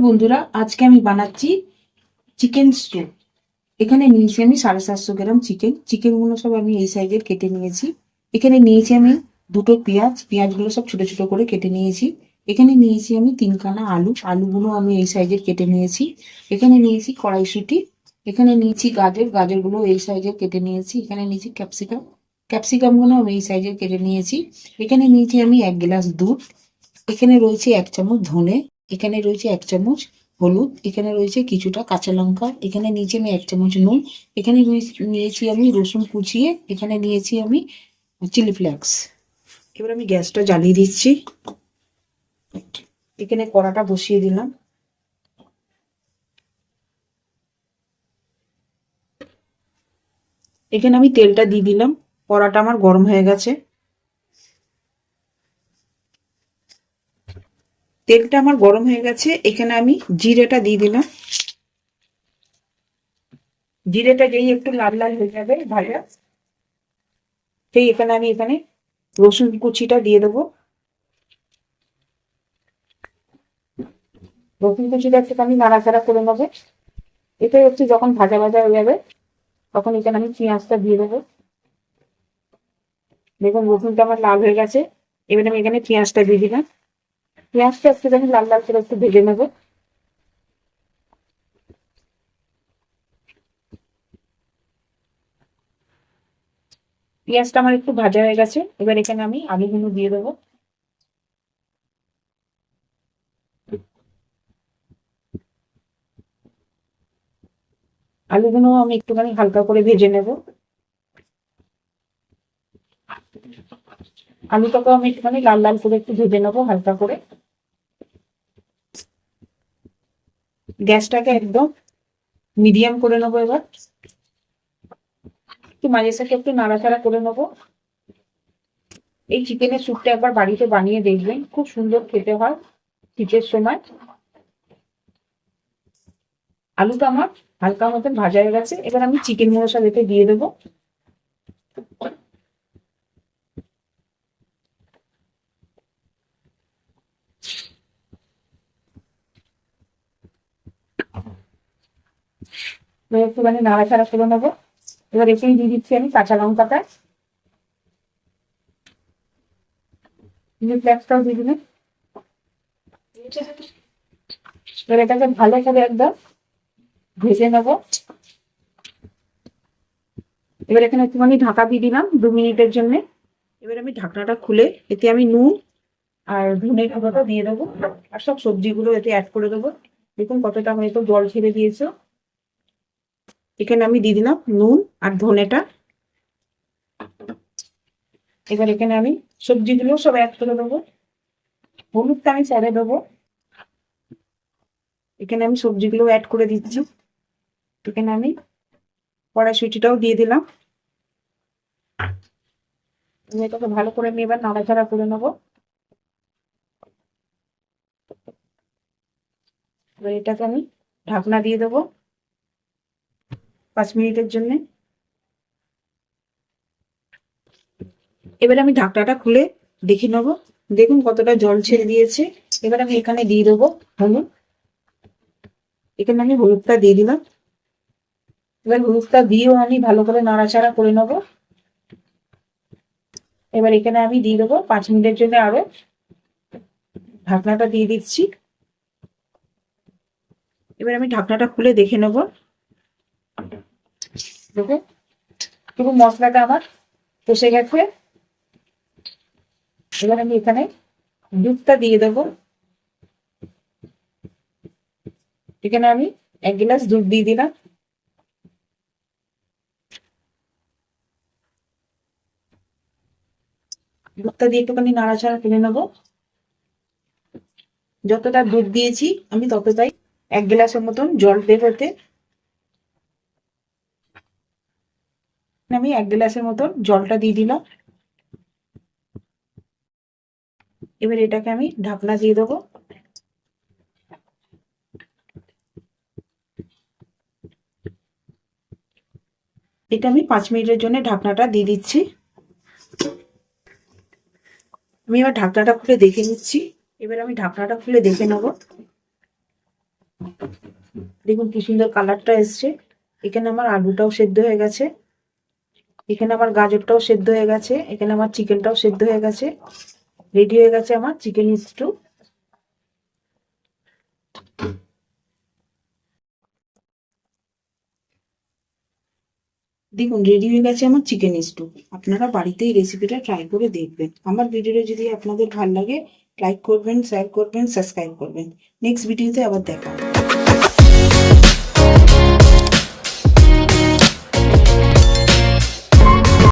বন্ধুরা, আজকে আমি বানাচ্ছি চিকেন স্টু। এখানে নিয়েছি আমি 750 গ্রাম চিকেনগুলো সব আমি এই সাইজের কেটে নিয়েছি। এখানে নিয়েছি আমি দুটো পেঁয়াজগুলো সব ছোট ছোট করে কেটে নিয়েছি। এখানে নিয়েছি আমি 3খানা আলুগুলো আমি এই সাইজের কেটে নিয়েছি। এখানে নিয়েছি কড়াইশুঁটি। এখানে নিয়েছি গাজরগুলো এই সাইজের কেটে নিয়েছি। এখানে নিয়েছি ক্যাপসিকামগুলো আমি এই সাইজের কেটে নিয়েছি। এখানে নিয়েছি আমি 1 গ্লাস দুধ। এখানে রয়েছে 1 চামচ ধনে। এখানে রয়েছে 1 চামচ হলুদ। এখানে রয়েছে কিছুটা কাঁচা লঙ্কা। এখানে নিয়েছি আমি 1 চামচ নুন। এখানে নিয়েছি আমি রসুন কুচিয়ে। এখানে নিয়েছি আমি চিলি ফ্লেক্স। এবার আমি গ্যাসটা জ্বালিয়ে দিচ্ছি। এখানে কড়াটা বসিয়ে দিলাম। এখানে আমি তেলটা দিয়ে দিলাম। কড়াটা আমার গরম হয়ে গেছে। তেলটা আমার গরম হয়ে গেছে। এখানে আমি জিরেটা দিয়ে দিলাম। জিরেটা যেই একটু লাল লাল হয়ে যাবে ভাজা, সেই এখানে রসুন কুচিটা দিয়ে দেবো। রসুন কুচিটা একটুখানি নাড়াচাড়া করে নেবো। এটাই হচ্ছে যখন ভাজা ভাজা হয়ে যাবে, তখন এখানে আমি পেঁয়াজটা দিয়ে দেবো। দেখুন রসুনটা আমার লাল হয়ে গেছে। এবার আমি এখানে পেঁয়াজটা দিয়ে দিলাম। পেঁয়াজটা একটুখানি লাল লাল করে একটু ভেজে নেবো। পেঁয়াজটা আমার একটু ভাজা হয়ে গেছে। এবার এখানে আমি আলুগুলো দিয়ে দেবো। আলুগুলো আমি একটুখানি হালকা করে ভেজে নেব। আলুটাকেও আমি একটুখানি লাল লাল করে একটু ভেজে নেবো হালকা করে। গ্যাসটাকে একদম মিডিয়াম করে নেবো। এবার একটু মাঝে সাথে একটু নাড়াচাড়া করে নেবো। এই চিকেনের স্যুপটা একবার বাড়িতে বানিয়ে দেখবেন, খুব সুন্দর খেতে হয় শীতের সময়। আলুটা আমার হালকা মতন ভাজা হয়ে গেছে। এবার আমি চিকেন মশলা এতে দিয়ে দেবো। একটুখানি নাড়াচাড়া করে নেবো। এবার এখানে দিয়ে দিচ্ছি আমি কাঁচা লঙ্কাটা। ফ্লেক্সটাও দিয়ে দিবেন। এবার এটাকে ভালো করে একদম ভেজে নেবো। এবার এখানে একটুখানি ঢাকা দিয়ে দিলাম 2 মিনিটের জন্য। এবার আমি ঢাকনাটা খুলে এতে আমি নুন আর ধনে গুঁড়োটা দিয়ে দেবো, আর সব সবজিগুলো এতে অ্যাড করে দেবো। দেখুন কতটা হয়তো জল ছেড়ে দিয়েছে। এখানে আমি দিয়ে দিলাম নুন আর ধনেটা। এবার এখানে আমি সবজিগুলো সব অ্যাড করে দেবো। হলুদটা আমি পরে দেবো। এখানে আমি সবজিগুলো অ্যাড করে দিচ্ছি। এখানে আমি কড়াইশুঁটিটাও দিয়ে দিলাম। এটাকে ভালো করে আমি এবার নাড়াচাড়া করে নেবো। এবার এটাকে আমি ঢাকনা দিয়ে দেবো 5 মিনিটের জন্য। এবার আমি ঢাকনাটা খুলে দেখে নেবো। দেখুন কতটা জল ছেড়ে দিয়েছে। এবার আমি এখানে দিয়ে দেবো হলুদ। এখানে আমি হলুদটা দিয়ে দিলাম। এবার হলুদটা দিয়েও আমি ভালো করে নাড়াচাড়া করে নেবো। এবার এখানে আমি দিয়ে দেবো 5 মিনিটের জন্য আরো। ঢাকনাটা দিয়ে দিচ্ছি। এবার আমি ঢাকনাটা খুলে দেখে নেবো। দেখুন পুরো মশলাটা আমার কষে গেছে। এবার আমি এখানে দুধটা দিয়ে দেবো। এখানে আমি 1 গ্লাস দুধ দিয়ে দিলাম। দুধটা দিয়ে একটুখানি নাড়াচাড়া করে নেবো। যতটা দুধ দিয়েছি আমি ততটাই 1 গ্লাসের মতন জল দেবো এতে। আমি 1 গ্লাসের মতন জলটা দিয়ে দিলাম। এবার এটাকে আমি ঢাকনা দিয়ে দেবো। এটা আমি 5 মিনিটের জন্য ঢাকনাটা দিয়ে দিচ্ছি। আমি এবার ঢাকনাটা খুলে দেখে নিচ্ছি। এবার আমি ঢাকনাটা খুলে দেখে নেবো। দেখুন কি সুন্দর কালারটা এসছে। এখানে আমার আলুটাও সেদ্ধ হয়ে গেছে, এখানে আমার গাজরটাও সেদ্ধ হয়ে গেছে, এখানে আমার চিকেনটাও সেদ্ধ হয়ে গেছে। রেডি হয়ে গেছে আমার চিকেন স্টু। দেখুন রেডি হয়ে গেছে আমার চিকেন স্টু। আপনারা বাড়িতে এই রেসিপিটা ট্রাই করে দেখবেন। আমার ভিডিওটা যদি আপনাদের ভালো লাগে, লাইক করবেন, শেয়ার করবেন, সাবস্ক্রাইব করবেন। নেক্সট ভিডিওতে আবার দেখা হবে।